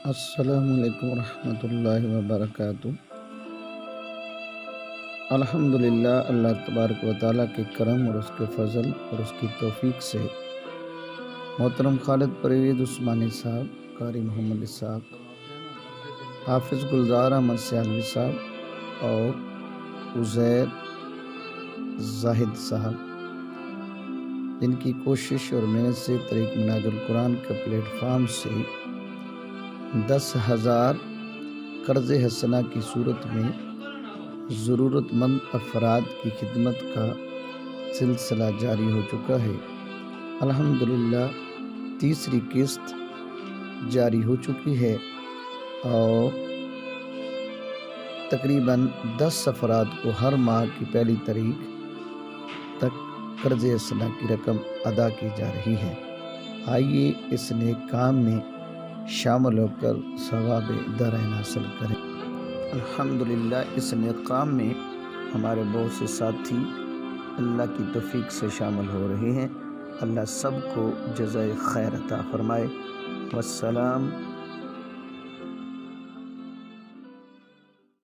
السلام علیکم ورحمۃ اللہ وبرکاتہ۔ الحمدللہ، اللہ تبارک و تعالیٰ کے کرم اور اس کے فضل اور اس کی توفیق سے محترم خالد پرویز عثمانی صاحب، قاری محمد اسحاق، حافظ گلزار احمد سیالوی صاحب اور عزیر زاہد صاحب، جن کی کوشش اور محنت سے طریق منہاج القرآن کا پلیٹ فارم سے 10,000 قرض حسنہ کی صورت میں ضرورت مند افراد کی خدمت کا سلسلہ جاری ہو چکا ہے۔ الحمدللہ تیسری قسط جاری ہو چکی ہے اور تقریباً 10 افراد کو ہر ماہ کی پہلی تاریخ تک قرض حسنہ کی رقم ادا کی جا رہی ہے۔ آئیے اس نیک کام میں شامل ہو کر ثواب دارین حاصل کریں۔ الحمدللہ اس نیک کام میں ہمارے بہت سے ساتھی اللہ کی توفیق سے شامل ہو رہے ہیں۔ اللہ سب کو جزائے خیر عطا فرمائے۔ والسلام